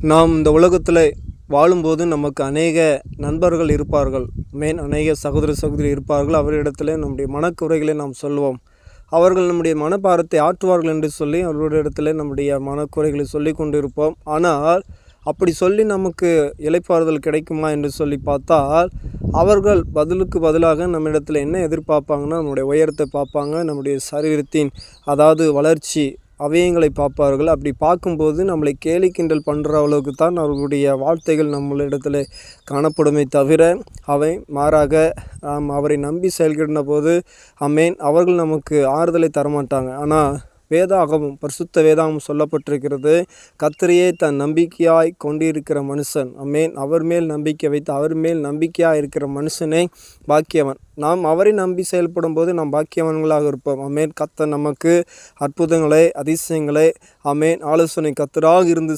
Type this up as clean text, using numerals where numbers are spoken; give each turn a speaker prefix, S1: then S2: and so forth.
S1: நாம் இந்த உலகத்தில் வாழும்போது நமக்கு அநேக நண்பர்கள் இருப்பார்கள். அநேக சகோதர சகோதரி இருப்பார்கள். அவர்களிடத்தில் நம்முடைய மனக்குறைகளை நாம் சொல்வோம். அவர்கள் நம்முடைய மனபாரத்தை ஆற்றுவார்கள் என்று சொல்லி அவர்களிடத்தில் நம்முடைய மனக்குறைகளை சொல்லி கொண்டிருப்போம். ஆனால் அப்படி சொல்லி நமக்கு இளைப்பாறுதல் கிடைக்குமா என்று சொல்லி பார்த்தால், அவர்கள் பதிலுக்கு பதிலாக நம்மிடத்தில் என்ன எதிர்பார்ப்பாங்கன்னா, நம்முடைய உயரத்தை பார்ப்பாங்க, நம்முடைய சரீரத்தின் வளர்ச்சி அவயங்களை பார்ப்பார்கள். அப்படி பார்க்கும்போது நம்மளை கேலி கிண்டல் பண்ணுற அளவுக்கு தான் அவர்களுடைய வார்த்தைகள் நம்மளிடத்தில் காணப்படுமே தவிர, அவை மாறாக அவரை நம்பி செயல்கின்ற போது அவர்கள் நமக்கு ஆறுதலை தரமாட்டாங்க. ஆனால் பரிசுத்த வேதாகமம் சொல்லப்பட்டிருக்கிறது, கர்த்தரையே தன் நம்பிக்கையாய் கொண்டிருக்கிற மனுஷன் அவர் மேல் நம்பிக்கை வைத்து அவர் மேல் நம்பிக்கையாக இருக்கிற மனுஷனே பாக்கியவன். நாம் அவரை நம்பி செயல்படும் போது நாம் பாக்கியவன்களாக இருப்போம். கர்த்தர் நமக்கு அற்புதங்களை அதிசயங்களை ஆலோசனை கர்த்தராக இருந்து